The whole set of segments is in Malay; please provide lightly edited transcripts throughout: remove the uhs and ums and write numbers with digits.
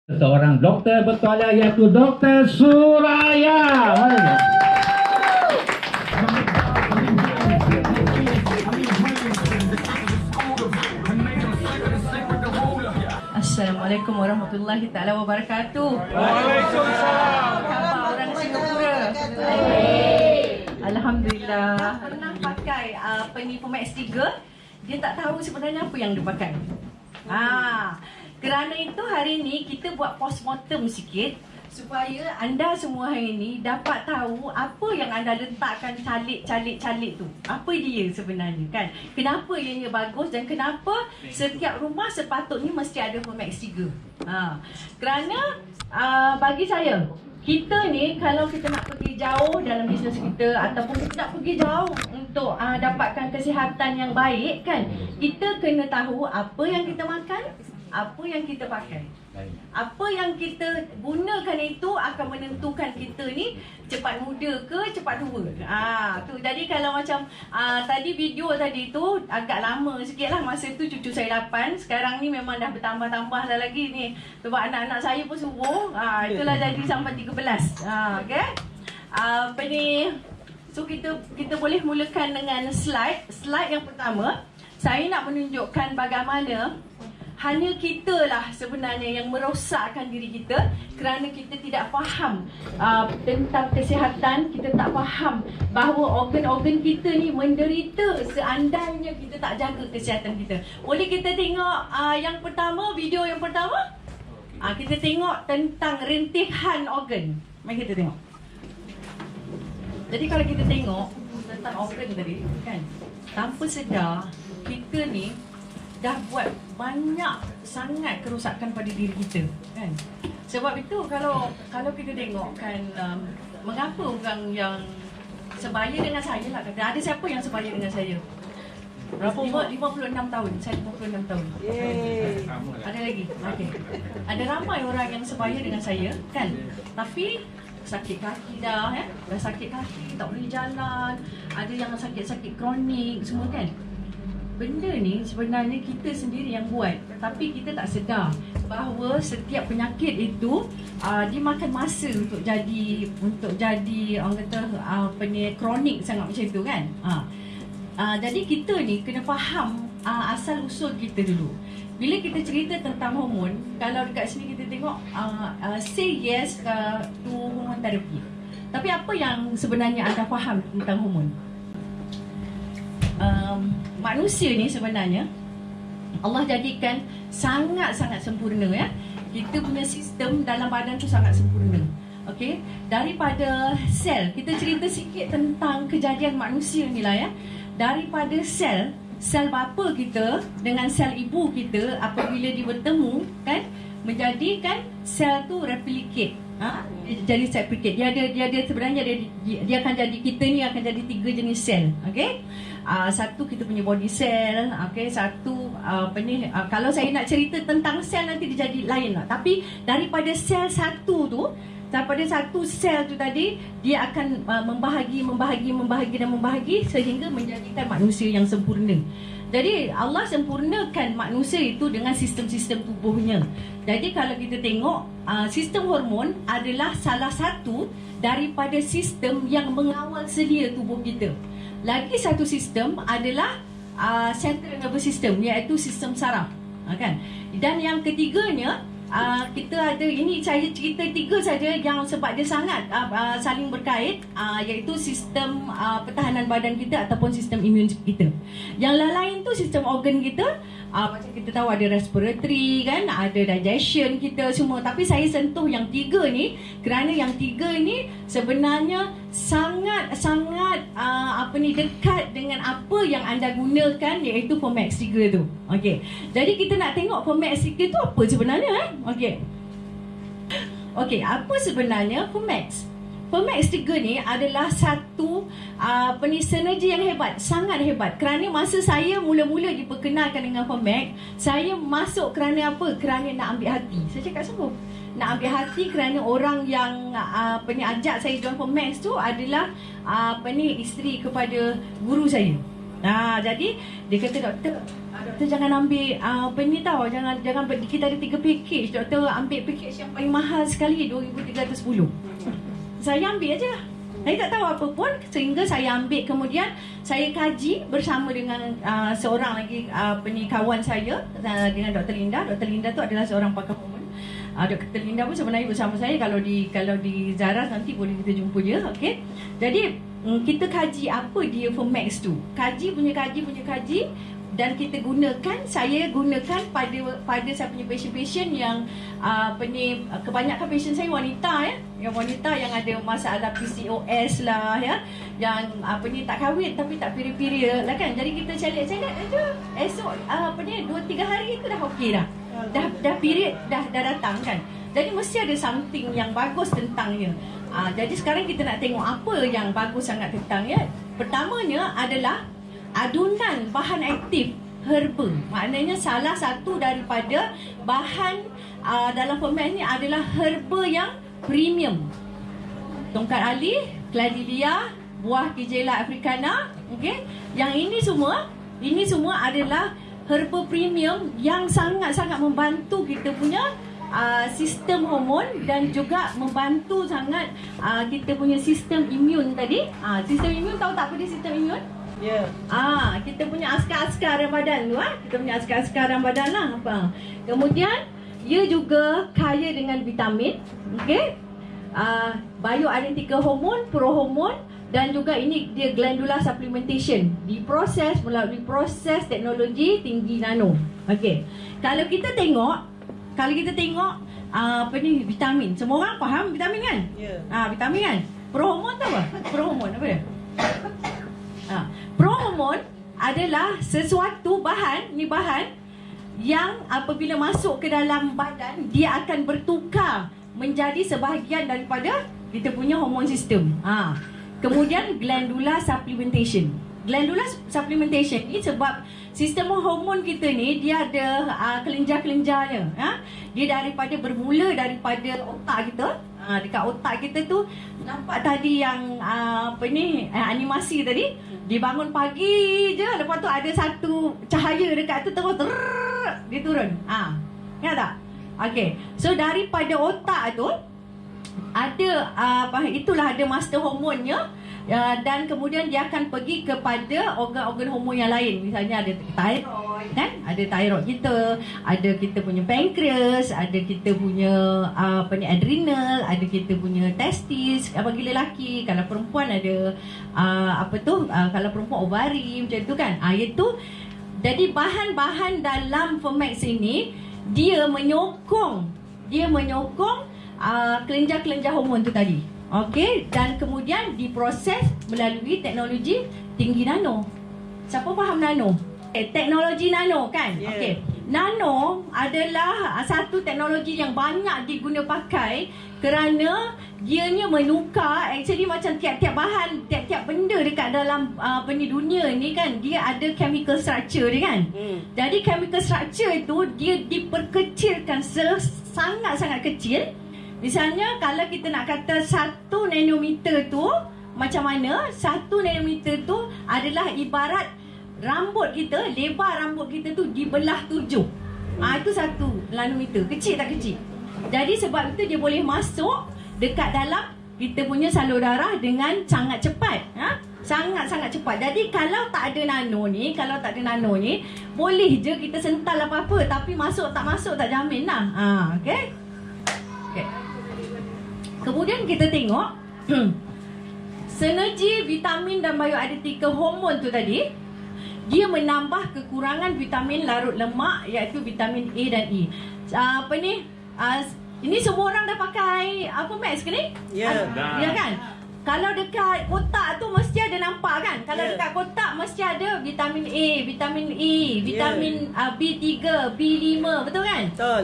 Seorang doktor bertuala iaitu Dr. Suraya. Assalamualaikum warahmatullahi taala wabarakatuh. Waalaikumsalam. Khabar orang Singapura? Alhamdulillah. Pernah pakai Pemex 3, dia tak tahu sebenarnya apa yang dia pakai. Kerana itu hari ini kita buat postmortem sikit supaya anda semua hari ini dapat tahu apa yang anda letakkan calik-calik tu. Apa dia sebenarnya kan? Kenapa ianya bagus dan kenapa setiap rumah sepatutnya mesti ada Pemex 3. Kerana bagi saya, kita ni kalau kita nak pergi jauh dalam bisnes kita ataupun kita nak pergi jauh untuk dapatkan kesihatan yang baik kan, kita kena tahu apa yang kita makan, apa yang kita pakai. Apa yang kita gunakan itu akan menentukan kita ni cepat muda ke cepat tua. Tu jadi kalau macam tadi video tadi tu agak lama sikitlah, masa tu cucu saya 8, sekarang ni memang dah bertambah-tambah dah lagi ni. Sebab anak-anak saya pun suruh. Itulah jadi sampai 13. Okey. Apa ni? So kita boleh mulakan dengan slide yang pertama. Saya nak menunjukkan bagaimana hanya kitalah sebenarnya yang merosakkan diri kita kerana kita tidak faham tentang kesihatan. Kita tak faham bahawa organ-organ kita ni menderita seandainya kita tak jaga kesihatan kita. Boleh kita tengok yang pertama, video yang pertama? Kita tengok tentang rentihan organ. Mari kita tengok. Jadi kalau kita tengok tentang organ tadi kan, tanpa sedar kita ni dah buat banyak sangat kerosakan pada diri kita kan. Sebab itu kalau kita tengok kan, mengapa orang yang sebaya dengan saya lah kata, ada siapa yang sebaya dengan saya? Berapa umur? 56 tahun. Saya 56 tahun. Ada lagi? Okey. Ada ramai orang yang sebaya dengan saya kan, tapi sakit kaki dah sakit kaki, tak boleh jalan, ada yang sakit-sakit kronik semua kan. Benda ni sebenarnya kita sendiri yang buat, tapi kita tak sedar bahawa setiap penyakit itu dia makan masa untuk jadi orang kata kronik sangat macam tu kan. Jadi kita ni kena faham asal usul kita dulu. Bila kita cerita tentang hormon, kalau dekat sini kita tengok say yes to hormone therapy. Tapi apa yang sebenarnya anda faham tentang hormon? Manusia ni sebenarnya Allah jadikan sangat-sangat sempurna ya. Kita punya sistem dalam badan tu sangat sempurna. Okey, daripada sel, kita cerita sikit tentang kejadian manusia ni lah ya. Daripada sel bapa kita dengan sel ibu kita, apabila dia bertemu kan, menjadikan sel tu replicate. Jadi sel replicate. Dia sebenarnya dia akan jadi, kita ni akan jadi 3 jenis sel. Okey. Satu kita punya body cell, okey, satu kalau saya nak cerita tentang sel nanti dia jadi lain lah. Tapi daripada sel satu tu, daripada satu sel tu tadi, dia akan membahagi sehingga menjadikan manusia yang sempurna. Jadi Allah sempurnakan manusia itu dengan sistem-sistem tubuhnya. Jadi kalau kita tengok, sistem hormon adalah salah satu daripada sistem yang mengawal selia tubuh kita. Lagi satu sistem adalah central nervous system, iaitu sistem saraf, kan? Dan yang ketiganya, kita ada, ini saya cerita 3 saja yang sebab dia sangat saling berkait, iaitu sistem pertahanan badan kita ataupun sistem imun kita. Yang lain tu sistem organ kita, macam kita tahu ada respiratory kan, ada digestion kita semua. Tapi saya sentuh yang 3 ni kerana yang 3 ni sebenarnya sangat-sangat dekat dengan apa yang anda gunakan, iaitu Pemex 3 tu. Okey. Jadi kita nak tengok Pemex 3 tu apa sebenarnya Okey, apa sebenarnya Pemex? Pemex 3 ni adalah satu sinergi yang hebat, sangat hebat. Kerana masa saya mula-mula diperkenalkan dengan Pemex, saya masuk kerana apa? Kerana nak ambil hati. Saya cakap sungguh nak ambil hati kerana orang yang ajak saya join Pemex tu adalah isteri kepada guru saya. Jadi dia kata, doktor jangan ambil apa ni tau, jangan kita ada 3 package, doktor ambil package yang paling mahal sekali 2,310. Saya ambil aje. Saya tak tahu apa pun sehingga saya ambil, kemudian saya kaji bersama dengan seorang lagi kawan saya dengan Dr. Linda. Dr. Linda tu adalah seorang pakar hormon. Dr. Linda pun sebenarnya bersama saya kalau di Zaras nanti boleh kita jumpa dia, okey. Jadi kita kaji apa dia Fermax tu. Kaji, dan kita gunakan, saya gunakan pada saya punya patient yang kebanyakan patient saya wanita yang wanita yang ada masalah PCOS lah ya, yang tak kahwin tapi tak period lah kan. Jadi kita cari-cari aja, esok 2-3 hari itu dah okey dah. Dah period dah datang kan. Jadi mesti ada something yang bagus tentangnya. Jadi sekarang kita nak tengok apa yang bagus sangat tentangnya. Pertamanya adalah adunan bahan aktif herba. Maknanya salah satu daripada bahan dalam Fermax ni adalah herba yang premium. Tongkat ali, gladilia, buah Kigella africana, okey. Yang ini semua adalah herba premium yang sangat-sangat membantu kita punya sistem hormon dan juga membantu sangat kita punya sistem imun tadi. Sistem imun, tahu tak apa dia sistem imun? Ya. Kita punya askar-askar dalam badan tu, kita punya askar-askar dalam badan lah. Kemudian ia juga kaya dengan vitamin, okey. Bioidentical hormon, prohormon, dan juga ini dia glandular supplementation, diproses melalui proses teknologi tinggi nano. Okey. Kalau kita tengok vitamin. Semua orang faham vitamin kan? Ya. Vitamin kan? Prohormon tu apa? Prohormon apa dia? Prohormon adalah sesuatu bahan yang apabila masuk ke dalam badan, dia akan bertukar menjadi sebahagian daripada kita punya hormon sistem. Kemudian glandular supplementation. Glandular supplementation ni sebab sistem hormon kita ni dia ada kelenjar-kelenjarnya. Dia bermula daripada otak kita. Dekat otak kita tu nampak tadi yang animasi tadi, dibangun pagi je, lepas tu ada satu cahaya dekat tu terus dia turun. Ingat tak? Okey. So daripada otak tu ada itulah ada master hormonnya. Dan kemudian dia akan pergi kepada organ-organ hormon yang lain. Misalnya ada thyroid kan? Ada thyroid kita, ada kita punya pankreas, ada kita punya adrenal, ada kita punya testis bagi lelaki. Kalau perempuan ada kalau perempuan ovari macam tu kan. Itu jadi bahan-bahan dalam Fermax ini dia menyokong kelenjar-kelenjar hormon tu tadi. Okey, dan kemudian diproses melalui teknologi tinggi nano. Siapa faham nano? Teknologi nano kan? Yeah. Okey. Nano adalah satu teknologi yang banyak diguna pakai kerana dianya menukar, actually macam tiap-tiap bahan, tiap-tiap benda dekat dalam dunia ni kan, dia ada chemical structure dia kan. Jadi chemical structure itu dia diperkecilkan sangat-sangat kecil. Misalnya kalau kita nak kata 1 nanometer tu macam mana? 1 nanometer tu adalah ibarat rambut kita, lebar rambut kita tu dibelah 7. Itu 1 nanometer. Kecil tak kecil? Jadi sebab itu dia boleh masuk dekat dalam kita punya salur darah dengan sangat cepat. Sangat-sangat cepat. Jadi kalau tak ada nano ni, boleh je kita sental apa-apa, tapi masuk tak jamin lah. Okey? Okay. Kemudian kita tengok sinergi vitamin dan bioidentical hormon tu tadi, dia menambah kekurangan vitamin larut lemak iaitu vitamin A dan E. Ini semua orang dah pakai Fermax ke ni? Ya. Ya kan? Kalau dekat kotak tu mesti ada nampak kan? Kalau dekat kotak mesti ada vitamin A, vitamin E, vitamin B3, B5, betul kan? Betul.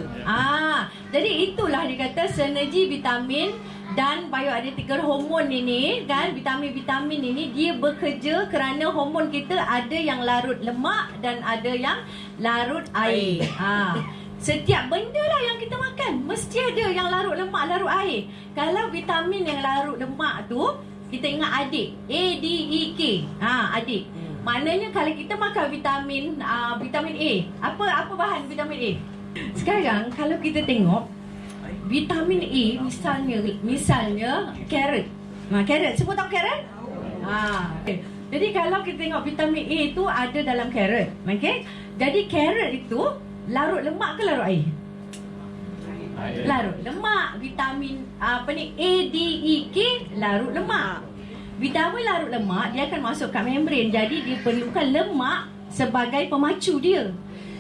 Jadi itulah dikata sinergi vitamin dan bioidentical hormon ini kan, vitamin-vitamin ini dia bekerja kerana hormon kita ada yang larut lemak dan ada yang larut air. Setiap benda lah yang kita makan mesti ada yang larut lemak, larut air. Kalau vitamin yang larut lemak tu, kita ingat adik, ADEK. Adik. Maknanya kalau kita makan vitamin A, apa bahan vitamin A? Sekarang kalau kita tengok vitamin A, misalnya carrot. Carrot, semua tahu carrot? Okay. Jadi kalau kita tengok vitamin A itu ada dalam carrot, okey? Jadi carrot itu larut lemak ke larut air? Larut lemak. Vitamin A, D, E, K larut lemak. Vitamin larut lemak dia akan masuk kat membran. Jadi dia perlukan lemak sebagai pemacu dia.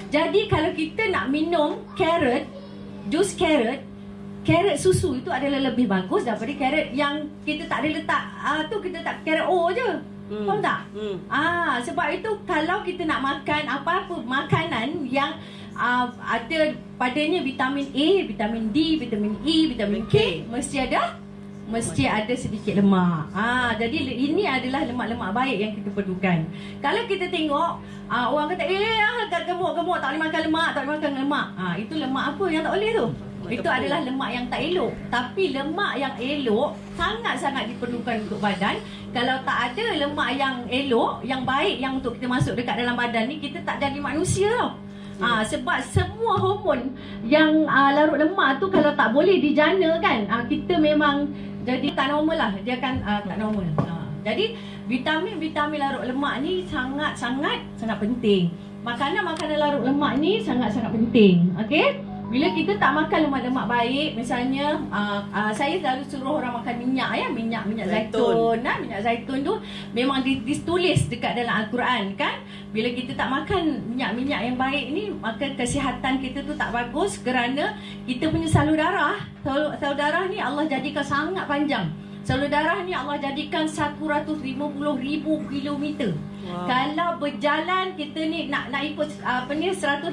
Jadi kalau kita nak minum carrot, jus carrot susu itu adalah lebih bagus daripada carrot yang kita tak ada letak kita tak carrot O je. Faham tak? Sebab itu kalau kita nak makan apa-apa makanan yang ada padanya vitamin A, vitamin D, vitamin E, vitamin K, mesti ada sedikit lemak. Jadi ini adalah lemak-lemak baik yang kita perlukan. Kalau kita tengok orang kata gemuk tak boleh makan lemak, tak boleh makan lemak. Itu lemak apa yang tak boleh tu? Betul. Itu adalah lemak yang tak elok. Tapi lemak yang elok sangat-sangat diperlukan untuk badan. Kalau tak ada lemak yang elok, yang baik, yang untuk kita masuk dekat dalam badan ni, kita tak jadi manusia tau. Sebab semua hormon yang larut lemak tu kalau tak boleh dijana kan, kita memang jadi tak normal lah. Dia akan tak normal. Jadi vitamin larut lemak ni sangat penting. Makanan-makanan larut lemak ni sangat-sangat penting. Okey? Bila kita tak makan lemak-lemak baik, misalnya saya selalu suruh orang makan minyak zaitun. Minyak zaitun tu memang ditulis dekat dalam Al-Quran kan. Bila kita tak makan minyak-minyak yang baik ni, maka kesihatan kita tu tak bagus kerana kita punya salur darah ni Allah jadikan sangat panjang. Salur darah ni Allah jadikan 150,000 kilometer. Wow. Kalau berjalan kita ni nak ikut 150,000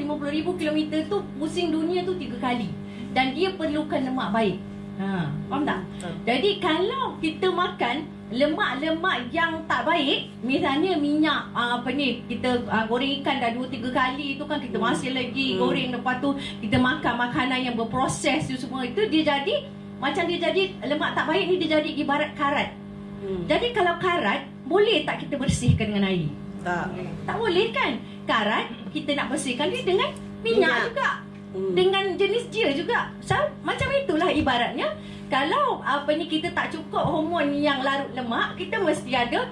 kilometer tu pusing dunia tu 3 kali. Dan dia perlukan lemak baik. Faham tak? Jadi kalau kita makan lemak-lemak yang tak baik, misalnya minyak kita goreng ikan dah 2-3 kali tu kan, kita masih lagi goreng, lepas tu kita makan makanan yang berproses tu semua, itu dia jadi lemak tak baik ni dia jadi ibarat karat. Jadi kalau karat, boleh tak kita bersihkan dengan air? Tak boleh kan? Karat kita nak bersihkan dia dengan minyak juga. Dengan jenis dia juga. So, macam itulah ibaratnya. Kalau kita tak cukup hormon yang larut lemak, kita mesti ada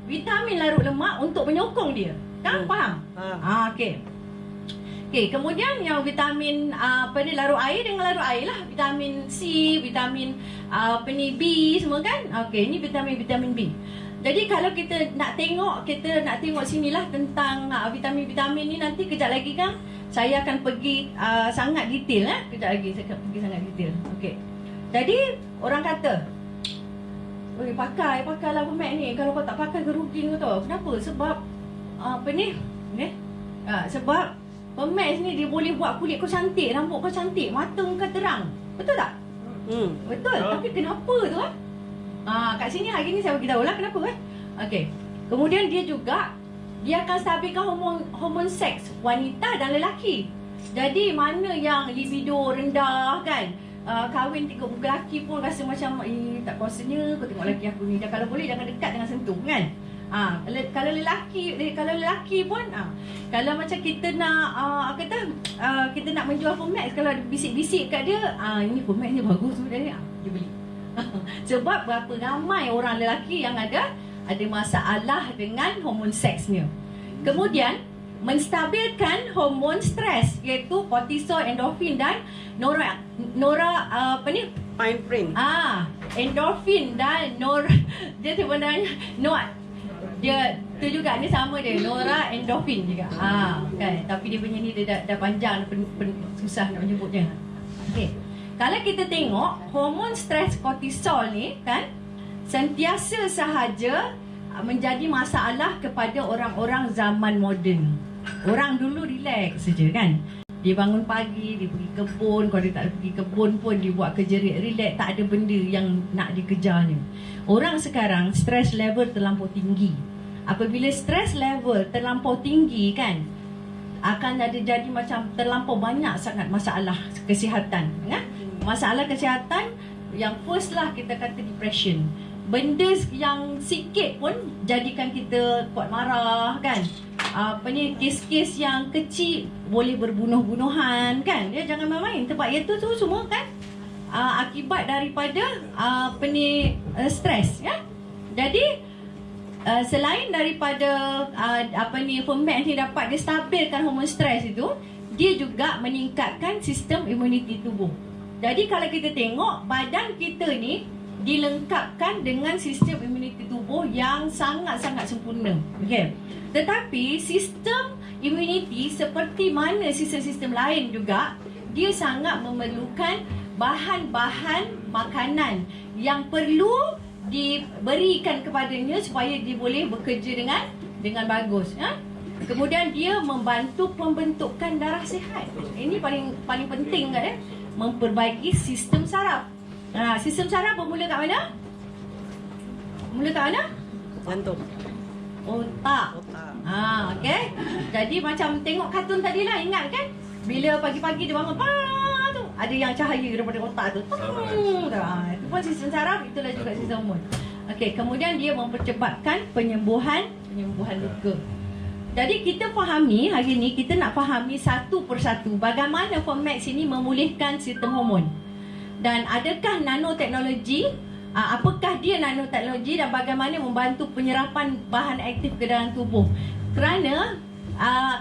vitamin larut lemak untuk menyokong dia. Kan? Faham? Okey, kemudian yang vitamin larut air dengan larut air lah, vitamin C, vitamin B semua kan. Okey, ini vitamin B. Jadi kalau kita nak tengok sinilah tentang vitamin-vitamin ni, nanti kejap lagi kan saya akan pergi sangat detail kejap lagi saya akan pergi sangat detail. Okey. Jadi orang kata, "Oi, pakailah Pemek ni. Kalau kau tak pakai kerugi kau tahu." Kenapa? Sebab sebab Pemek ni dia boleh buat kulit kau cantik, rambut kau cantik, mata kau terang. Betul tak? Betul. Tapi kenapa tu kat sini hari ni saya beritahu lah kenapa kan. Okey. Kemudian dia akan stabilkan hormon seks wanita dan lelaki. Jadi mana yang libido rendah kan, kahwin tengok muka lelaki pun rasa macam tak kuasanya kau tengok lelaki aku ni. Dan kalau boleh jangan dekat, jangan sentuh kan. Kalau lelaki pun kalau macam kita nak kita nak menjual Pemek, kalau ada bisik-bisik kat dia, ini Pemek ni bagus sebenarnya, dia beli. Sebab berapa ramai orang lelaki yang ada masalah dengan hormon seksnya. Kemudian menstabilkan hormon stres, iaitu kortisol, endorfin dan Epinephrine. Endorfin dan dia sebenarnya dia tu juga ni sama dia, endorfin juga. Kan, tapi dia punya ni dia dah panjang, susah nak menyebutnya. Okey. Kalau kita tengok hormon stres kortisol ni kan sentiasa sahaja menjadi masalah kepada orang-orang zaman moden. Orang dulu relax saja kan. Dia bangun pagi, dia pergi kebun. Kalau dia tak pergi kebun pun dia buat kerja relax, tak ada benda yang nak dikejarnya. Orang sekarang stress level terlampau tinggi. Apabila stress level terlampau tinggi kan, akan jadi macam terlampau banyak sangat masalah kesihatan kan? Masalah kesihatan yang first lah kita kata depression. benda yang sikit pun jadikan kita kuat marah kan. Kes-kes yang kecil boleh berbunuh-bunuhan kan. Dia jangan main-main tempat itu tu semua kan akibat daripada stres ya. Jadi selain daripada Fermax ni dapat dia stabilkan hormon stres itu, dia juga meningkatkan sistem imuniti tubuh. Jadi kalau kita tengok badan kita ni dilengkapkan dengan sistem imuniti tubuh yang sangat-sangat sempurna. Okey. Tetapi sistem imuniti seperti mana sistem-sistem lain juga, dia sangat memerlukan bahan-bahan makanan yang perlu diberikan kepadanya supaya dia boleh bekerja dengan bagus ya. Kemudian dia membantu pembentukan darah sihat. Ini paling penting kan ya. Memperbaiki sistem saraf. Sistem saraf bermula kat mana? Mula kat mana? Jantung. Otak. Okey. Jadi macam tengok kartun tadi lah, ingat kan? Bila pagi-pagi dia bangun, tu ada yang cahaya daripada otak tu. Itu pun sistem saraf, itulah juga sistem hormon. Okey, kemudian dia mempercepatkan penyembuhan luka. Jadi kita fahami hari ni, kita nak fahami satu persatu bagaimana Fermax ini memulihkan sistem hormon. Dan adakah nanoteknologi, apakah dia nanoteknologi dan bagaimana membantu penyerapan bahan aktif ke dalam tubuh. Kerana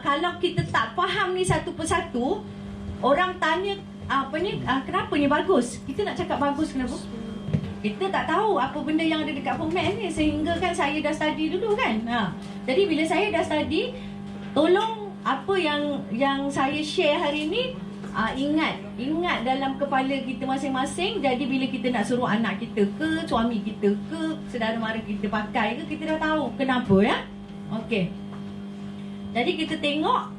kalau kita tak faham ni satu persatu, orang tanya kenapa ni bagus, kita nak cakap bagus kenapa? Kita tak tahu apa benda yang ada dekat Fermax ni, sehingga kan saya dah study dulu kan. Jadi bila saya dah study, tolong apa yang saya share hari ni, ingat dalam kepala kita masing-masing. Jadi bila kita nak suruh anak kita ke, suami kita ke, saudara mara kita pakai ke, kita dah tahu kenapa ya. Okey. Jadi kita tengok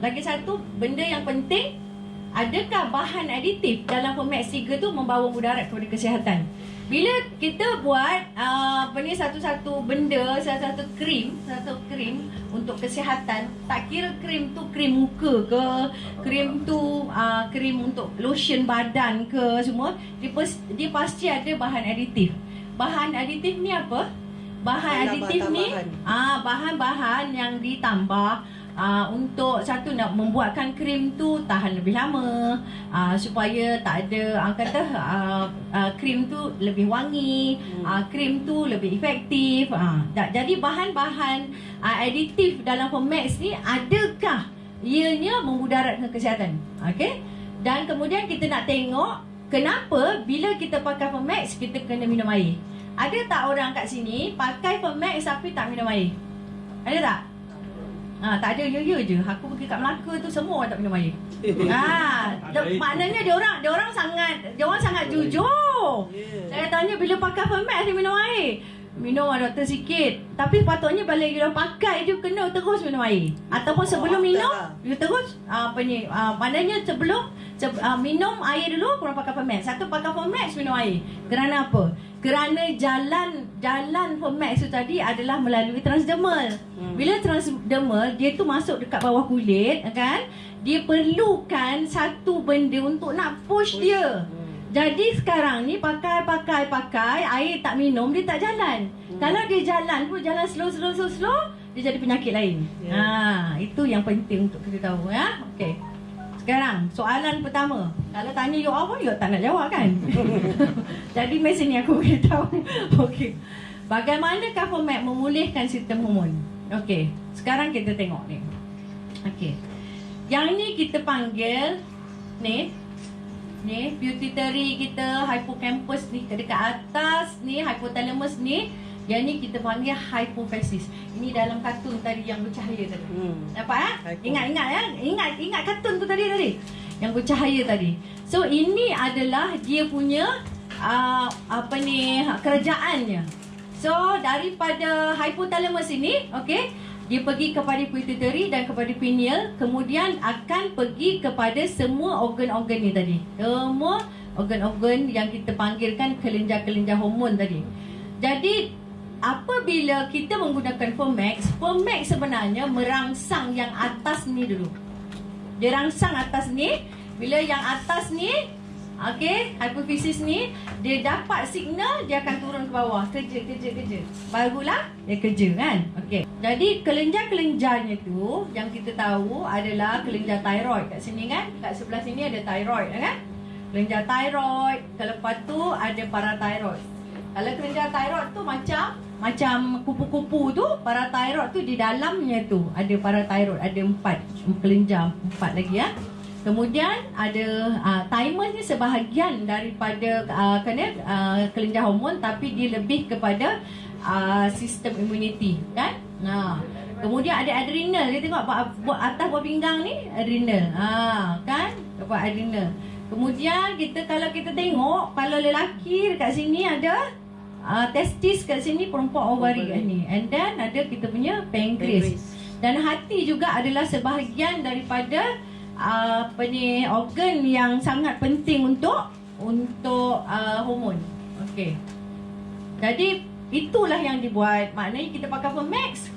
lagi satu benda yang penting, adakah bahan aditif dalam Fermax 3 tu membawa mudarat kepada kesihatan. Bila kita buat satu-satu benda, satu krim untuk kesihatan, tak kira krim tu krim muka ke, krim tu krim untuk lotion badan ke, semua dia pasti ada bahan aditif. Bahan aditif ni apa? Bahan aditif ni bahan-bahan yang ditambah untuk satu nak membuatkan krim tu tahan lebih lama, supaya tak ada krim tu lebih wangi, krim tu lebih efektif. Jadi bahan-bahan aditif dalam Fermax ni, adakah ianya memudaratkan kesihatan? Okey. Dan kemudian kita nak tengok kenapa bila kita pakai Fermax kita kena minum air. Ada tak orang kat sini pakai Fermax tapi tak minum air? Ada tak? Tak ada, ya je. Aku pergi kat Melaka tu semua orang tak minum air. Maknanya dia orang sangat jujur. Saya tanya bila pakai Fermax dia minum air. Minum doktor sikit. Tapi patutnya bila you dah pakai je kena terus minum air. Ataupun sebelum minum you terus maknanya sebelum minum air dulu korang pakai Fermax. Satu pakai Fermax minum air. Kerana apa? Kerana jalan Fermax tu tadi adalah melalui transdermal. Bila transdermal, dia tu masuk dekat bawah kulit kan, dia perlukan satu benda untuk nak push dia. Jadi sekarang ni pakai air tak minum, dia tak jalan. Kalau dia jalan pun jalan slow, dia jadi penyakit lain. Itu yang penting untuk kita tahu ya. Okey. Sekarang soalan pertama, kalau tanya you apa, you tak nak jawab kan? Jadi mesin ni aku beritahu. Okey. Bagaimanakah Fermax memulihkan sistem hormon? Okey. Sekarang kita tengok ni. Okey. Yang ni kita panggil ni pituitary kita, hippocampus ni dekat atas ni, hypothalamus ni. Yang ni kita panggil hypophysis. Ini dalam kartun tadi yang bercahaya tadi. Nampak Ingat ya? Ingat kartun tu tadi. Yang bercahaya tadi. So ini adalah dia punya kerajaannya. So daripada hypothalamus ini, okey, dia pergi kepada pituitary dan kepada pineal, kemudian akan pergi kepada semua organ-organ ni tadi. Semua organ-organ yang kita panggilkan kelenjar-kelenjar hormon tadi. Jadi apabila kita menggunakan Fermax sebenarnya merangsang yang atas ni dulu. Dia rangsang atas ni. Bila yang atas ni Okey, hipofisis ni dia dapat signal, dia akan turun ke bawah, kerja. Barulah dia kerja kan. Okey. Jadi kelenjar-kelenjarnya tu yang kita tahu adalah kelenjar thyroid kat sini kan. Kat sebelah sini ada thyroid kan. Kelenjar thyroid, lepas tu ada parathyroid. Kalau kelenjar thyroid tu macam kupu-kupu tu, parathyroid tu di dalamnya tu ada parathyroid, ada 4 kelenjar, 4 lagi ya. Kemudian ada thymus ni sebahagian daripada kelenjar hormon, tapi dia lebih kepada sistem imuniti kan. Kemudian ada adrenal, dia tengok buat atas buah pinggang ni adrenal. Kan? Dapat adrenal. Kemudian kalau kita tengok, kalau lelaki dekat sini ada testis kat sini, perempuan ovari kat ni. And then ada kita punya pankreas. Dan hati juga adalah sebahagian daripada organ yang sangat penting untuk hormon. Okey. Jadi itulah yang dibuat. Maknanya kita pakai Fermax.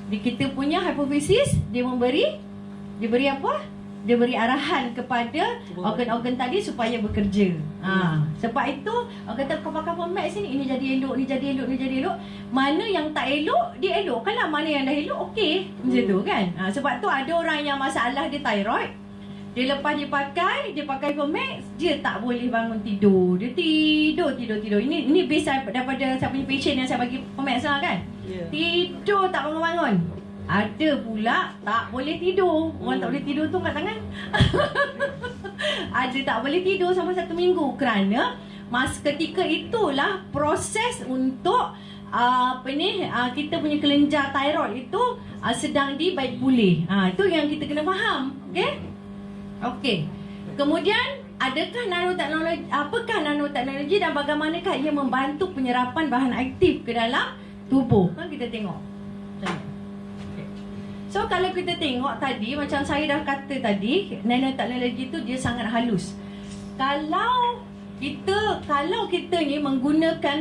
Kita punya hipofisis dia beri apa? Dia beri arahan kepada organ-organ tadi supaya bekerja. Sebab itu orang kata kau pakai Fermax ni jadi elok, ni jadi elok. Mana yang tak elok, dia elokkanlah. Mana yang dah elok, okey. Macam tu kan. Sebab tu ada orang yang masalah dia thyroid. Dia lepas dia pakai Fermax, dia tak boleh bangun tidur. Dia tidur. Ini base daripada saya punya patient yang saya bagi Fermax lah kan. Tidur tak bangun-bangun. Ada pula tak boleh tidur. Orang tak boleh tidur tu kat tangan. Ada tak boleh tidur sampai 1 minggu. Kerana ketika itulah proses untuk kita punya kelenjar thyroid itu sedang dibaik pulih. Itu yang kita kena faham. Okey. Kemudian apakah nanoteknologi dan bagaimanakah ia membantu penyerapan bahan aktif ke dalam tubuh? Kan kita tengok. So kalau kita tengok tadi, macam saya dah kata tadi, nanoteknologi tu dia sangat halus. Kalau kita ni menggunakan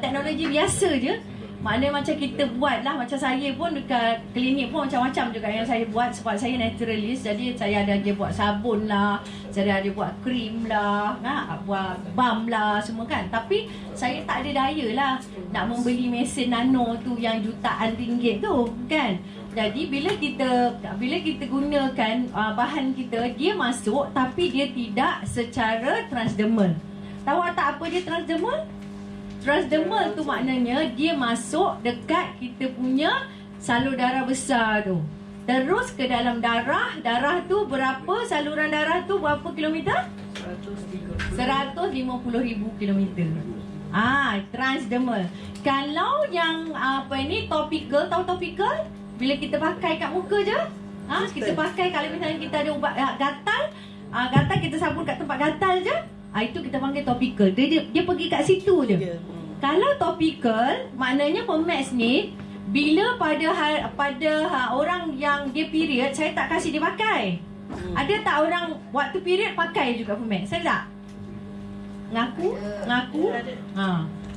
teknologi biasa je, maknanya macam kita buat lah, macam saya pun dekat klinik pun macam-macam juga yang saya buat. Sebab saya naturalist, jadi saya ada je buat sabun lah, saya ada buat krim lah, buat balm lah semua kan. Tapi saya tak ada daya lah nak membeli mesin nano tu yang jutaan ringgit tu kan. Jadi bila kita gunakan bahan kita, dia masuk tapi dia tidak secara transdermal. Tahu tak apa dia transdermal? Transdermal tu maknanya dia masuk dekat kita punya salur darah besar tu. Terus ke dalam darah tu berapa, saluran darah tu berapa kilometer? 150,000 kilometer. Transdermal. Kalau yang topical, tahu topical? Bila kita pakai kat muka je. Kita pakai kalau misalnya kita ada ubat gatal, gatal kita sabun kat tempat gatal je. Itu kita panggil topical. Dia pergi kat situ je. Kalau topical, maknanya Fermax ni bila pada orang yang dia period, saya tak kasih dia pakai. Ada tak orang waktu period pakai juga Fermax? Saya tak? Ngaku?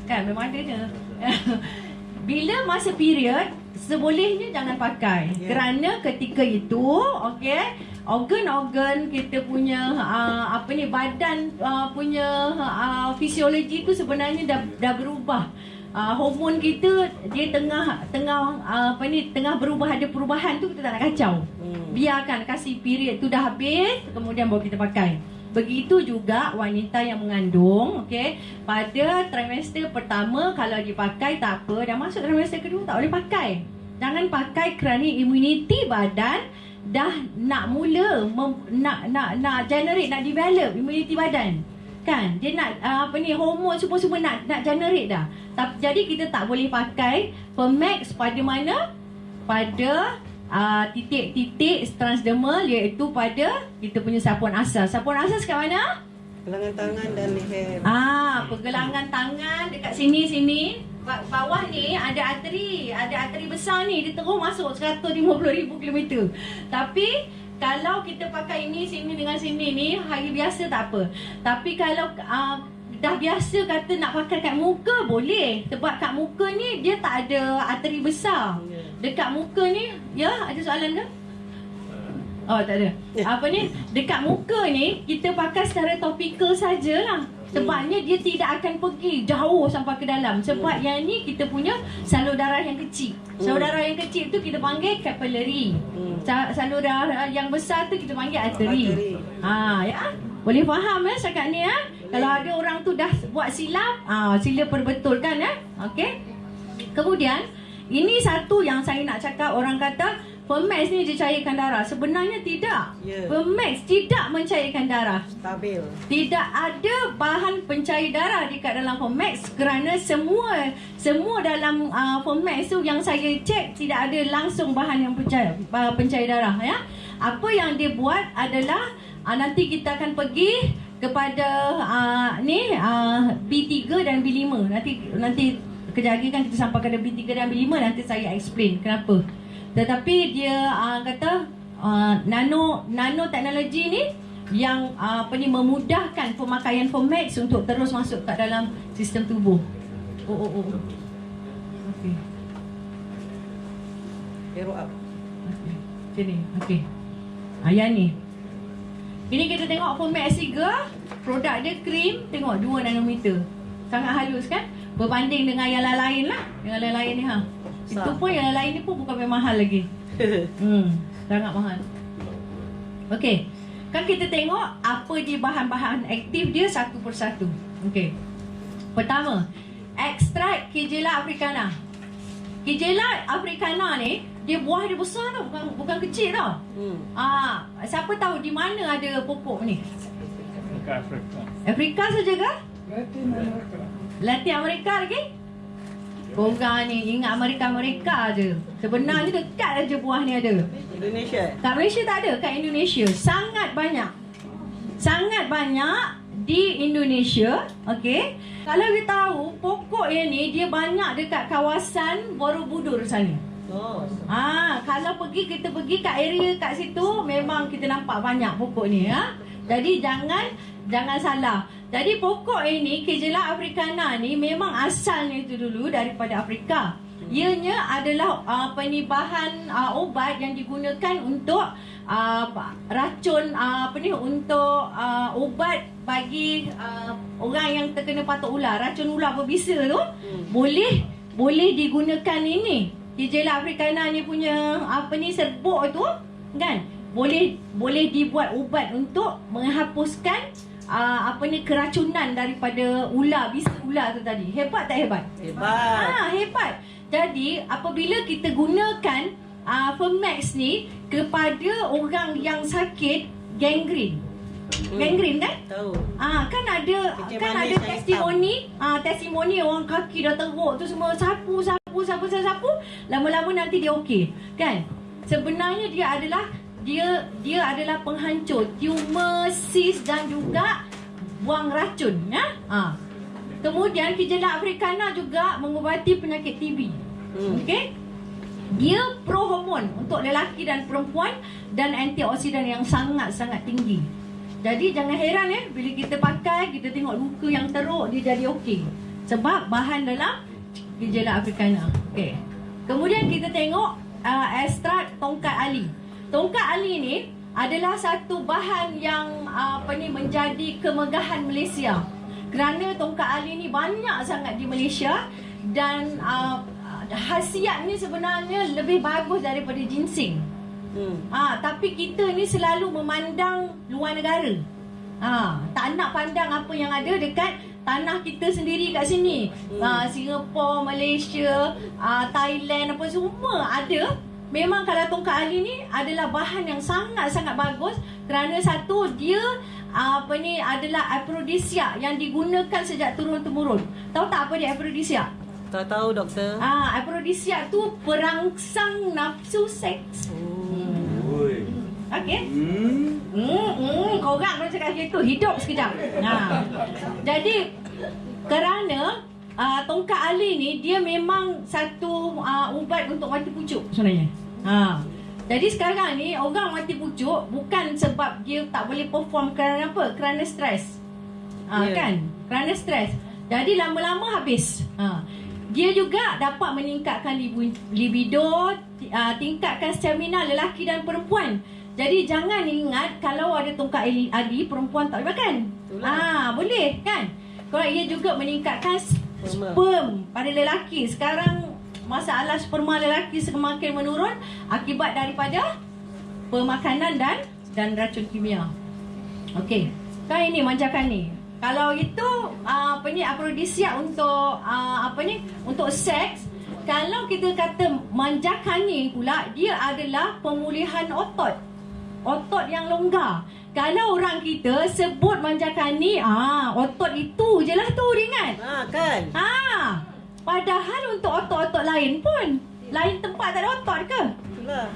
Kan memang ada je. Bila masa period, sebolehnya jangan pakai. Kerana ketika itu, organ-organ kita punya badan punya fisiologi tu sebenarnya dah berubah. Hormon kita dia tengah berubah, ada perubahan tu, kita tak nak kacau. Biarkan, kasih period tu dah habis, kemudian baru kita pakai. Begitu juga wanita yang mengandung, pada trimester pertama kalau dipakai tak apa, dah masuk trimester kedua tak boleh pakai. Jangan pakai kerana imuniti badan dah nak mula nak generate, nak develop imuniti badan. Kan? Dia nak hormon semua nak generate dah. Jadi kita tak boleh pakai Fermax pada mana? Pada titik-titik transdermal, iaitu pada kita punya sapuan asas. Sapuan asas kat mana? Pergelangan tangan dan leher. Pergelangan tangan dekat sini. Bawah ni ada arteri besar ni, dia terus masuk 150,000 km. Tapi kalau kita pakai ini sini dengan sini ni, hari biasa tak apa. Tapi kalau dah biasa kata nak pakai kat muka, boleh. Sebab kat muka ni dia tak ada arteri besar. Dekat muka ni, ada soalan ke? Oh, tak ada. Apa ni? Dekat muka ni kita pakai secara topikal sajalah. Sebabnya dia tidak akan pergi jauh sampai ke dalam. Sebab yang ni kita punya salur darah yang kecil. Salur darah yang kecil tu kita panggil capillary. Salur darah yang besar tu kita panggil arteri. Ya. Boleh faham cakap ni Kalau ada orang tu dah buat silap, sila perbetulkan Okey. Kemudian ini satu yang saya nak cakap, orang kata Fermax ni dia cairkan darah. Sebenarnya tidak. Fermax tidak mencairkan darah. Stabil. Tidak ada bahan pencair darah dekat dalam Fermax kerana semua dalam Fermax tu yang saya cek tidak ada langsung bahan yang pencair darah Apa yang dia buat adalah nanti kita akan pergi kepada B3 dan B5. Nanti kejap lagi kan kita sampai kepada B3 dan B5, nanti saya explain kenapa. Tetapi dia kata nanoteknologi ni yang memudahkan pemakaian Fermax untuk terus masuk kat dalam sistem tubuh. Okey. Hero up. Sini. Okey. Yang ni. Ini kita tengok Fermax 3, produk dia krim, tengok 2 nanometer. Sangat halus kan? Berbanding dengan yang lain lah. Yang lain ni Itu pun yang lain ni pun bukan mahal lagi. Sangat mahal. Okey. Kan kita tengok apa dia bahan-bahan aktif dia satu persatu. Okey. Pertama, ekstrak Kigella africana. Kigella africana ni dia buah dia besar tau, bukan kecil tau. Siapa tahu di mana ada pokok ni? Afrika saja ke? Latin Amerika lagi? Korang ni ingat Amerika je. Sebenarnya dekat aja buah ni ada. Indonesia. Kat Malaysia tak ada, kat Indonesia sangat banyak. Sangat banyak di Indonesia. Okey. Kalau kita tahu pokok yang ni dia banyak dekat kawasan Borobudur sana. Kalau kita pergi kat area kat situ memang kita nampak banyak pokok ni Jadi jangan salah. Jadi pokok ini Kigella africana ni memang asalnya itu dulu daripada Afrika. Ianya adalah bahan obat yang digunakan untuk racun untuk ubat bagi orang yang terkena patuk ular, racun ular berbisa tu. Boleh digunakan ini. Kigella africana ni punya serbuk tu kan boleh dibuat ubat untuk menghapuskan keracunan daripada ular, bisa ular tu tadi. Hebat tak hebat? Hebat. Jadi apabila kita gunakan Fermax ni kepada orang yang sakit gangrene. Gangrene kan? Tahu. Kan ada testimoni orang kaki dah teruk tu semua sapu, lama-lama nanti dia okey. Kan? Sebenarnya dia adalah penghancur tumor, sis dan juga buang racun Kemudian Kigella africana juga mengubati penyakit TB. Okey. Dia pro-hormon untuk lelaki dan perempuan dan antioksidan yang sangat-sangat tinggi. Jadi jangan heran bila kita pakai, kita tengok luka yang teruk dia jadi okey. Sebab bahan dalam Kigella africana. Okey. Kemudian kita tengok ekstrak tongkat ali. Tongkat ali ni adalah satu bahan yang menjadi kemegahan Malaysia. Kerana tongkat ali ni banyak sangat di Malaysia dan khasiatnya sebenarnya lebih bagus daripada ginseng. Tapi kita ni selalu memandang luar negara. Tak nak pandang apa yang ada dekat tanah kita sendiri kat sini. Singapura, Malaysia, Thailand apa semua ada. Memang kalau tongkat ali ni adalah bahan yang sangat-sangat bagus kerana satu dia adalah aphrodisiak yang digunakan sejak turun-temurun. Tahu tak apa dia aphrodisiak? Tak tahu doktor. Aphrodisiak tu perangsang nafsu seks. Okey. Korang kalau cakap gitu hidup sekejap. Jadi kerana tongkat ali ni dia memang satu ubat untuk mati pucuk sebenarnya. Jadi sekarang ni orang mati pucuk bukan sebab dia tak boleh perform kerana apa? Kerana stres. Kan? Kerana stres. Jadi lama-lama habis. Dia juga dapat meningkatkan libido, tingkatkan stamina lelaki dan perempuan. Jadi jangan ingat kalau ada tongkat ali perempuan tak boleh makan. Boleh kan? Kalau ia juga meningkatkan sperm pada lelaki. Sekarang masalah sperma lelaki semakin menurun akibat daripada pemakanan dan racun kimia. Okey. Kan ini manjakan ni. Kalau itu afrodisiak untuk untuk seks. Kalau kita kata manjakan ni pula, dia adalah pemulihan otot yang longgar. Kalau orang kita sebut manjakan ni, otot itu je lah tu ringan. Kan? Padahal untuk otot-otot lain pun, lain tempat tak ada otot ke? Itulah.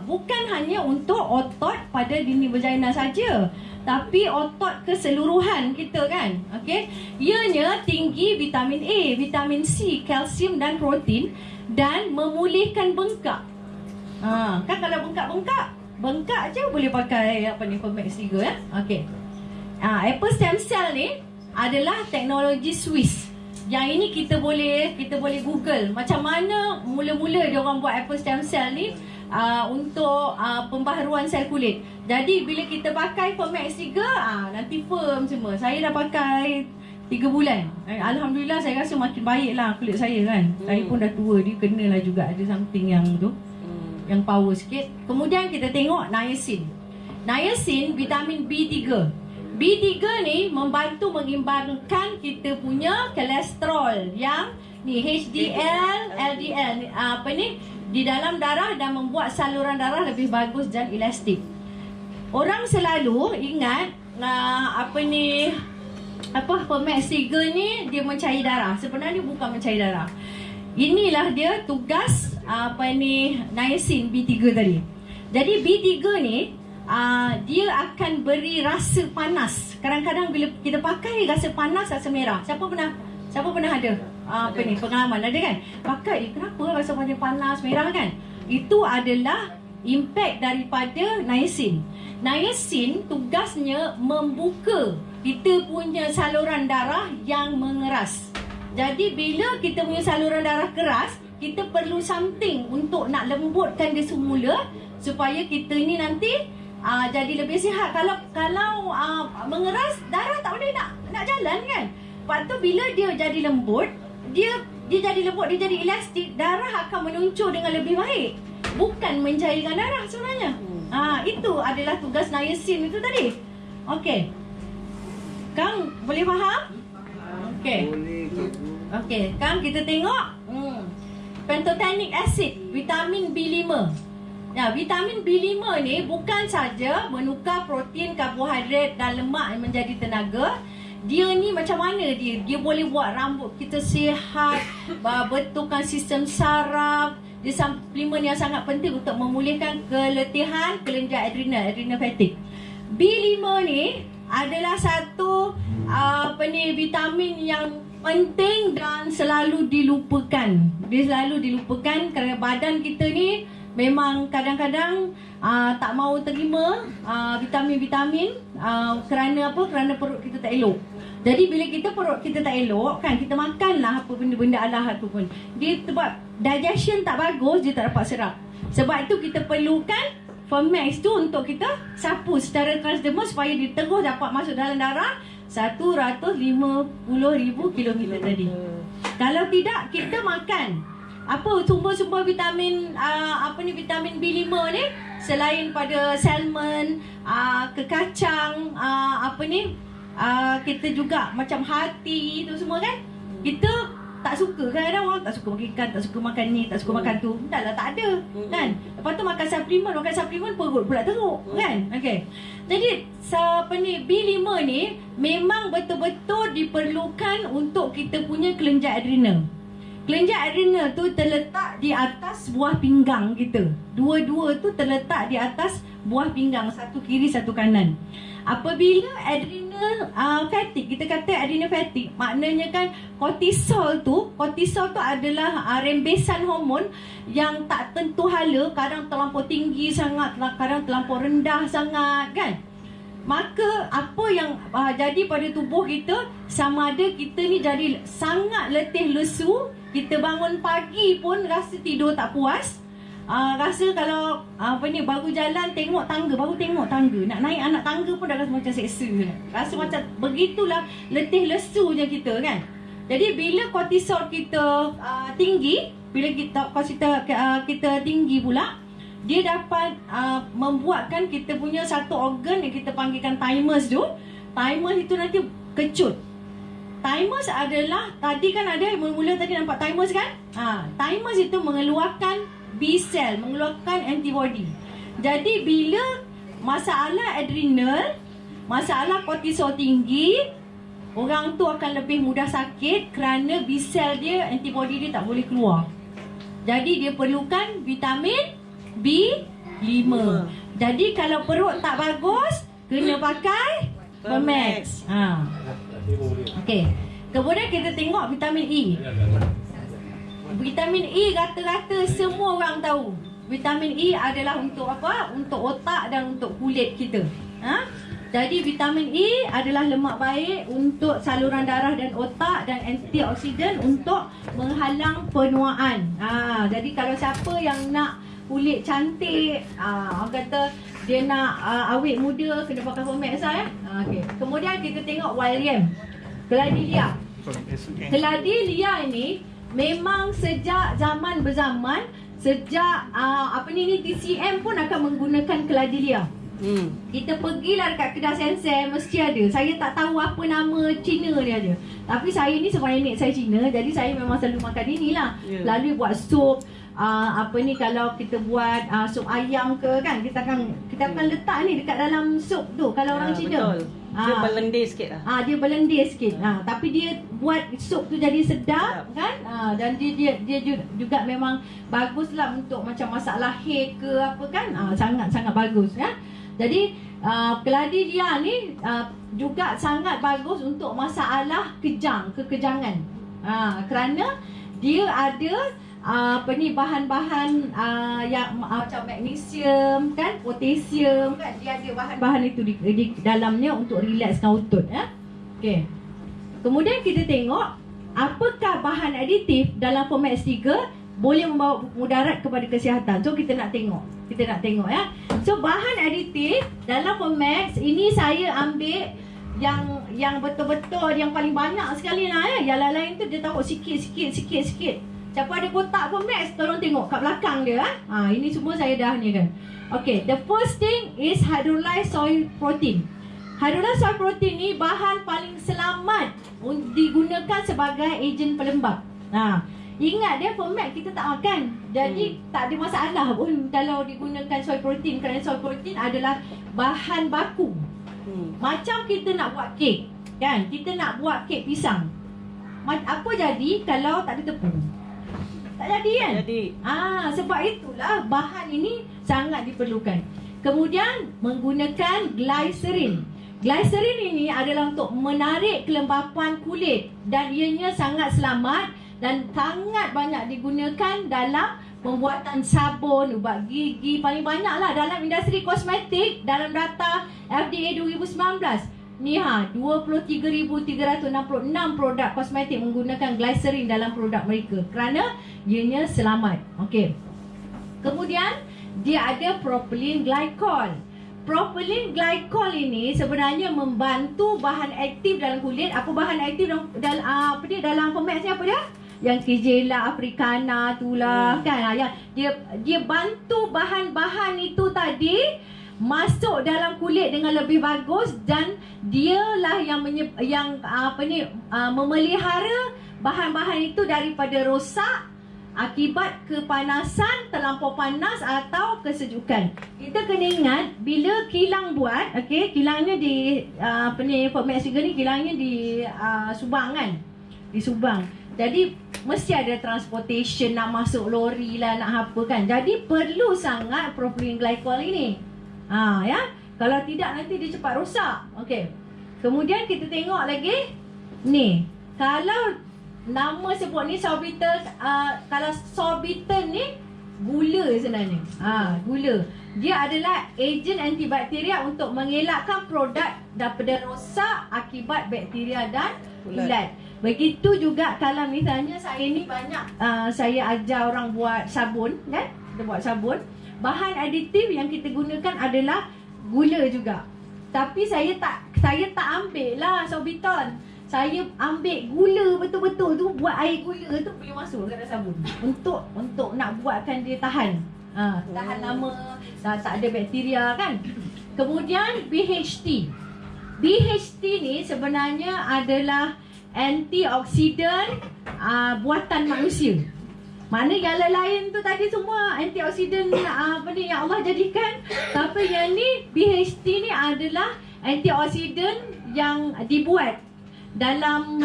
Bukan hanya untuk otot pada dinding vagina saja, tapi otot keseluruhan kita kan. Okey. Ianya tinggi vitamin A, vitamin C, kalsium dan protein dan memulihkan bengkak. Kan kalau bengkak je boleh pakai Fermax 3 ya. Okey. Apple stem cell ni adalah teknologi Swiss. Yang ini kita boleh Google macam mana mula-mula dia orang buat apple stem cell ni untuk pembaharuan sel kulit. Jadi bila kita pakai Fermax 3, nanti firm semua. Saya dah pakai 3 bulan. Alhamdulillah saya rasa makin baik lah kulit saya kan. Saya pun dah tua, dia kenalah juga ada something yang tu, yang power sikit. Kemudian kita tengok niacin. Niacin vitamin B3. B3 ni membantu mengimbangkan kita punya kolesterol yang ni HDL, LDL di dalam darah dan membuat saluran darah lebih bagus dan elastik. Orang selalu ingat Fermax 3 ni dia mencair darah. Sebenarnya bukan mencair darah. Inilah dia tugas niacin B3 tadi. Jadi B3 ni dia akan beri rasa panas. Kadang-kadang bila kita pakai rasa panas, rasa merah. Siapa pernah ada pengalaman ada kan? Pakai kenapa rasa macam panas, merah kan? Itu adalah impact daripada niacin. Niacin tugasnya membuka kita punya saluran darah yang mengeras. Jadi bila kita punya saluran darah keras, kita perlu something untuk nak lembutkan dia semula supaya kita ni nanti jadi lebih sihat. Kalau mengeras, darah tak boleh nak jalan kan. Lepas tu bila dia jadi lembut, dia jadi lembut, dia jadi elastik, darah akan menuncur dengan lebih baik. Bukan mencairkan darah sebenarnya. Itu adalah tugas niacin itu tadi. Okey. Kang boleh faham? Okey. Okey, Kang kita tengok pantothenic acid, vitamin B5. Ya, vitamin B5 ni bukan saja menukar protein, karbohidrat dan lemak menjadi tenaga. Dia ni macam mana dia? Dia boleh buat rambut kita sihat, betulkan sistem saraf. Dia suplemen yang sangat penting untuk memulihkan keletihan, kelenjar adrenal fatigue. B5 ni adalah satu vitamin yang penting dan selalu dilupakan. Dia selalu dilupakan kerana badan kita ni memang kadang-kadang tak mau terima vitamin-vitamin kerana apa? Kerana perut kita tak elok. Jadi bila perut kita tak elok kan, kita makanlah apa benda-benda alah tu pun, dia sebab digestion tak bagus, dia tak dapat serap. Sebab itu kita perlukan Fermax tu untuk kita sapu secara transdermal supaya dia terus dapat masuk dalam darah 150,000 kilometer tadi. Kalau tidak, kita makan apa sumber-sumber vitamin vitamin B5 ni selain pada salmon, ke kacang, kita juga macam hati tu semua kan. Kita tak suka, kadang-kadang orang tak suka makan ikan, tak suka makan ni, tak suka makan tu. Entahlah, tak ada kan. Lepas tu makan suplemen perut pula teruk kan. Okey. Jadi B5 ni memang betul-betul diperlukan untuk kita punya kelenjar adrenal. Kelenjar adrenal tu terletak di atas buah pinggang kita. Dua-dua tu terletak di atas buah pinggang, satu kiri satu kanan. Apabila adrenal fatigue, kita kata adrenal fatigue, maknanya kan kortisol tu adalah rembesan hormon yang tak tentu hala, kadang terlampau tinggi sangat, kadang terlampau rendah sangat kan. Maka apa yang jadi pada tubuh kita, sama ada kita ni jadi sangat letih lesu, kita bangun pagi pun rasa tidur tak puas, rasa kalau baru jalan tengok tangga, nak naik anak tangga pun dah rasa macam seksa. Rasa macam begitulah letih lesu je kita kan. Jadi bila kortisol kita tinggi, bila kita tinggi pula, dia dapat membuatkan kita punya satu organ yang kita panggilkan thymus tu. Thymus itu nanti kecut. Thymus adalah, tadi kan ada mula-mula tadi nampak thymus kan? Thymus itu mengeluarkan B cell, mengeluarkan antibody. Jadi bila masalah adrenal, masalah kortisol tinggi, orang tu akan lebih mudah sakit kerana B cell dia, antibody dia tak boleh keluar. Jadi dia perlukan vitamin B5. Jadi kalau perut tak bagus, kena pakai Fermax. Okey. Kemudian kita tengok vitamin E. Vitamin E rata-rata semua orang tahu. Vitamin E adalah untuk apa? Untuk otak dan untuk kulit kita. Jadi vitamin E adalah lemak baik untuk saluran darah dan otak dan antioksidan untuk menghalang penuaan. Jadi kalau siapa yang nak kulit cantik, orang kata dia nak awet muda, kena pakai Fermax ya. Okay. Kemudian kita tengok wild yam, keladi liar. Keladi liar ini memang sejak zaman berzaman, sejak TCM pun akan menggunakan keladi liar. Kita pergilah dekat kedai sensei, mesti ada. Saya tak tahu apa nama Cina dia ada. Tapi saya ni sebab nenek saya Cina, jadi saya memang selalu makan inilah. Lalu buat sup. Kalau kita buat sup ayam ke kan, kita akan letak ni dekat dalam sup tu kalau orang Cina. Betul. Dia berlendir sikit lah. Dia berlendir sikit. Tapi dia buat sup tu jadi sedap kan? Dan dia juga memang baguslah untuk macam masak lahir ke apa kan? Sangat-sangat bagus kan? Jadi keladi liar ni juga sangat bagus untuk masalah kekejangan. Kerana dia ada bahan-bahan yang macam magnesium kan, potasium kan, dia ada bahan-bahan itu di dalamnya untuk relaxkan otot Okey. Kemudian kita tengok apakah bahan aditif dalam Fermax 3 boleh membawa mudarat kepada kesihatan. So kita nak tengok ya. So bahan aditif dalam Fermax ini saya ambil yang betul-betul yang paling banyak sekali lah ya. Yang lain tu dia taruh sikit. Siapa ada kotak Fermax, tolong tengok kat belakang dia. Ini semua saya dah ni kan. Okay, the first thing is hydrolyzed soy protein. Hydrolyzed soy protein ni bahan paling selamat digunakan sebagai ejen pelembab. Ingat dia Fermax kita tak makan. Jadi tak ada masalah pun kalau digunakan soy protein, kerana soy protein adalah bahan baku. Macam kita nak buat kek kan, kita nak buat kek pisang. Apa jadi kalau tak ada tepung? Tak jadi kan? Jadi. Sebab itulah bahan ini sangat diperlukan. Kemudian menggunakan glycerin. Glycerin ini adalah untuk menarik kelembapan kulit dan ianya sangat selamat dan sangat banyak digunakan dalam pembuatan sabun, ubat gigi, paling banyaklah dalam industri kosmetik. Dalam data FDA 2019 ni 23,366 produk kosmetik menggunakan glycerin dalam produk mereka kerana ianya selamat. Okey. Kemudian dia ada propylene glycol. Propylene glycol ini sebenarnya membantu bahan aktif dalam kulit. Apa bahan aktif dalam Fermax ni apa dia? Yang Kejela africana itulah kan. Yang dia bantu bahan-bahan itu tadi masuk dalam kulit dengan lebih bagus dan dialah yang memelihara bahan-bahan itu daripada rosak akibat kepanasan, terlampau panas atau kesejukan. Kita kena ingat bila kilang buat, kilangnya di Fermax juga ni kilangnya di Subang kan. Di Subang. Jadi mesti ada transportation, nak masuk lori lah, nak apa kan. Jadi perlu sangat propylene glycol ini. Ya. Kalau tidak nanti dia cepat rosak. Okey. Kemudian kita tengok lagi ni. Kalau nama sebut ni sorbitol, kalau sorbitol ni gula sebenarnya. Gula. Dia adalah ejen antibakteria untuk mengelakkan produk daripada rosak akibat bakteria dan ulat. Begitu juga kalau misalnya saya ni banyak saya ajar orang buat sabun kan. kita buat sabun. Bahan aditif yang kita gunakan adalah gula juga. Tapi saya tak ambil lah sorbiton. Saya ambil gula betul-betul tu, buat air gula tu boleh masuk ke dalam sabun. Untuk nak buatkan dia tahan. Tahan lama, tak ada bakteria kan. Kemudian BHT. BHT ni sebenarnya adalah antioksidan buatan manusia. Mana yang lain tu tadi semua antioksidan yang Allah jadikan. Tapi yang ni BHT ni adalah antioksidan yang dibuat dalam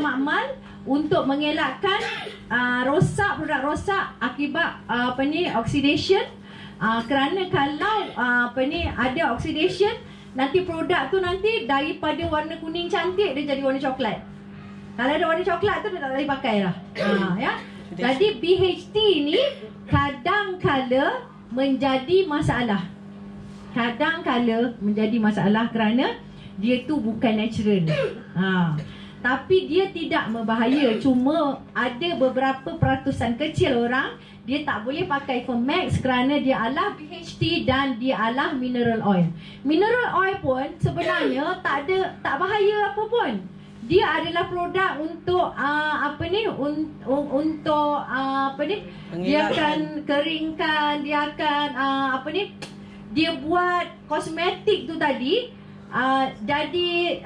makmal untuk mengelakkan produk rosak akibat oxidation. Kerana kalau ada oxidation, nanti produk tu nanti daripada warna kuning cantik dia jadi warna coklat. Kalau ada warna coklat tu dia tak boleh pakai lah. Ya. Jadi BHT ni kadang-kala menjadi masalah. Kadang-kala menjadi masalah kerana dia tu bukan natural. Tapi dia tidak berbahaya. Cuma ada beberapa peratusan kecil orang dia tak boleh pakai Fermax kerana dia adalah BHT dan dia adalah mineral oil. Mineral oil pun sebenarnya tak bahaya apa pun. Dia adalah produk untuk dia akan keringkan, dia akan dia buat kosmetik tu tadi jadi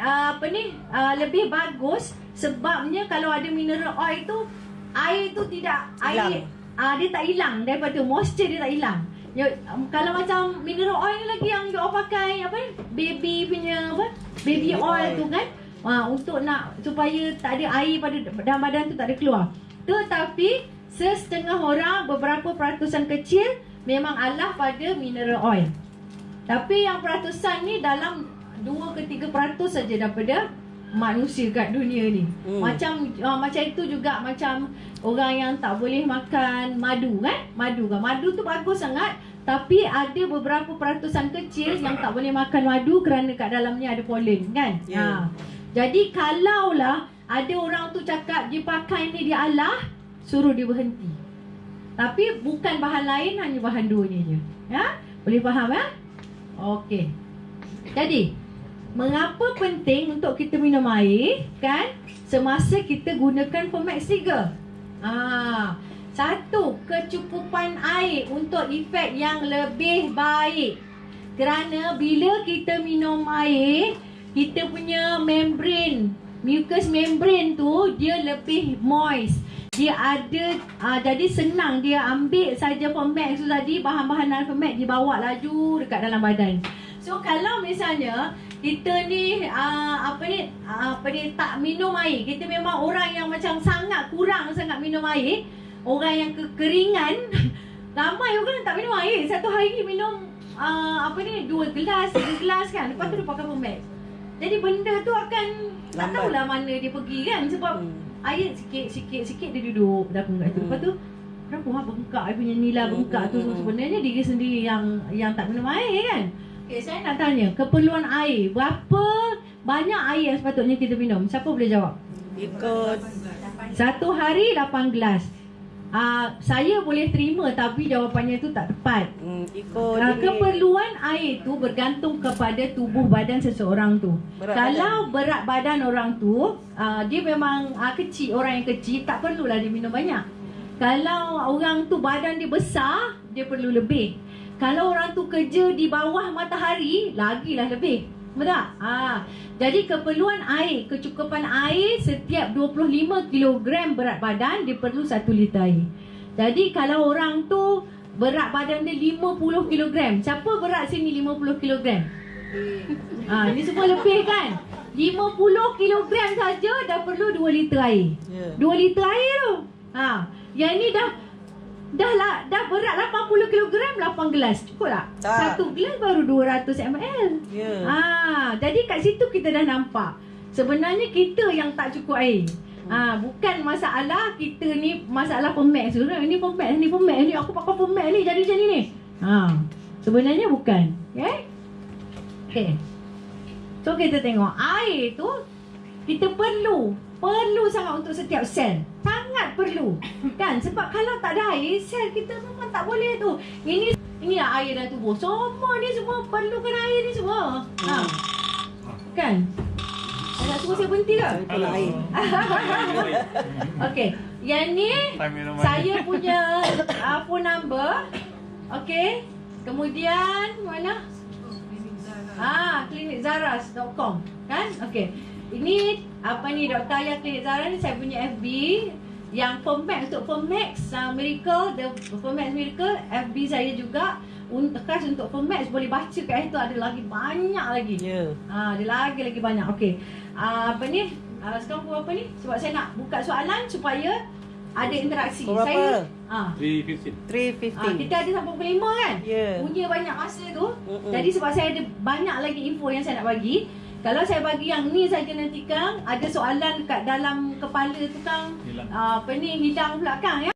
lebih bagus. Sebabnya kalau ada mineral oil tu, air tu tidak dia tak hilang daripada moisture, dia tak hilang. Kalau macam mineral oil ni lagi yang you pakai baby punya baby oil tu kan, untuk nak supaya tak ada air pada dalam badan tu, tak ada keluar. Tetapi setengah orang, beberapa peratusan kecil memang alah pada mineral oil. Tapi yang peratusan ni dalam 2 ke 3% saja daripada manusia kat dunia ni. Macam itu juga macam orang yang tak boleh makan madu kan? Madu tu bagus sangat, tapi ada beberapa peratusan kecil yang tak boleh makan madu kerana kat dalamnya ada polen kan? Jadi kalaulah ada orang tu cakap dia pakai ni dia alah, suruh dia berhenti. Tapi bukan bahan lain, hanya bahan 2 ni je. Ya? Boleh faham ya? Okey. Jadi mengapa penting untuk kita minum air kan semasa kita gunakan Fermax 3? Satu, kecukupan air untuk efek yang lebih baik. Kerana bila kita minum air, kita punya membrane, mucous membrane tu dia lebih moist. Dia ada jadi senang dia ambil saja Fermax tu tadi, bahan-bahan dalam Fermax dibawa laju dekat dalam badan. So kalau misalnya kita ni tak minum air, kita memang orang yang macam kurang sangat minum air, orang yang kekeringan, ramai orang tak minum air. Satu hari minum 2 gelas, 3 gelas kan, lepas tu dia pakai Fermax. Jadi benda tu akan tak tahulah mana dia pergi kan, sebab air sikit dia duduk dalam kat tu. Lepas tu kenapa bengkak punya nila bengkak tu sebenarnya diri sendiri yang tak minum air kan. Okay, saya nak tanya, keperluan air, berapa banyak air yang sepatutnya kita minum? Siapa boleh jawab? Ikut Satu hari 8 gelas. Saya boleh terima, tapi jawapannya tu tak tepat. Keperluan air tu bergantung kepada tubuh badan seseorang tu. Kalau berat badan orang tu dia memang kecil, orang yang kecil, tak perlulah dia minum banyak. Kalau orang tu badan dia besar, dia perlu lebih. Kalau orang tu kerja di bawah matahari, lagilah lebih. Betul tak? Jadi keperluan air, kecukupan air setiap 25 kg berat badan, dia perlu 1 liter air. Jadi kalau orang tu berat badan dia 50 kg, siapa berat sini 50 kg? Ini semua lebih kan? 50 kg saja dah perlu 2 liter air. 2 liter air tu. Yang ni dah berat 80 kg, 8 gelas. Cukup tak? Satu gelas baru 200 ml. Jadi kat situ kita dah nampak sebenarnya kita yang tak cukup air. Bukan masalah kita ni, masalah Fermax tu. Ini Fermax ni, aku pakai Fermax ni jadi macam ni. Sebenarnya bukan. Okay. So kita tengok air tu kita perlu sangat untuk setiap sel. Sangat perlu. Kan? Sebab kalau tak ada air, sel kita memang tak boleh tu. Ini lah air dalam tubuh. Semua ni semua perlukan air ni semua. Kan? Saya nak suruh saya berhenti ke? Itulah air. Okey. Yang ni saya punya phone number. Okey. Kemudian mana? klinikzaras.com kan? Okey. Ini apa ni Dr. Ayah Klinik Zara ni saya punya FB yang Permax untuk Permax Miracle, the Permax Miracle FB saya juga khas untuk Permax, boleh baca kat situ, ada lagi banyak lagi. Ya. Ada lagi banyak. Okey. Apa ni? Sekarang pukul apa ni? Sebab saya nak buka soalan supaya ada interaksi. Pukul Saya berapa? 3:15. kita ada sampai pukul 5 kan? Ya. Punya banyak masa tu. Jadi sebab saya ada banyak lagi info yang saya nak bagi. Kalau saya bagi yang ni saja nanti Kang, ada soalan kat dalam kepala tu Kang. Hilang. Hilang pula Kang ya.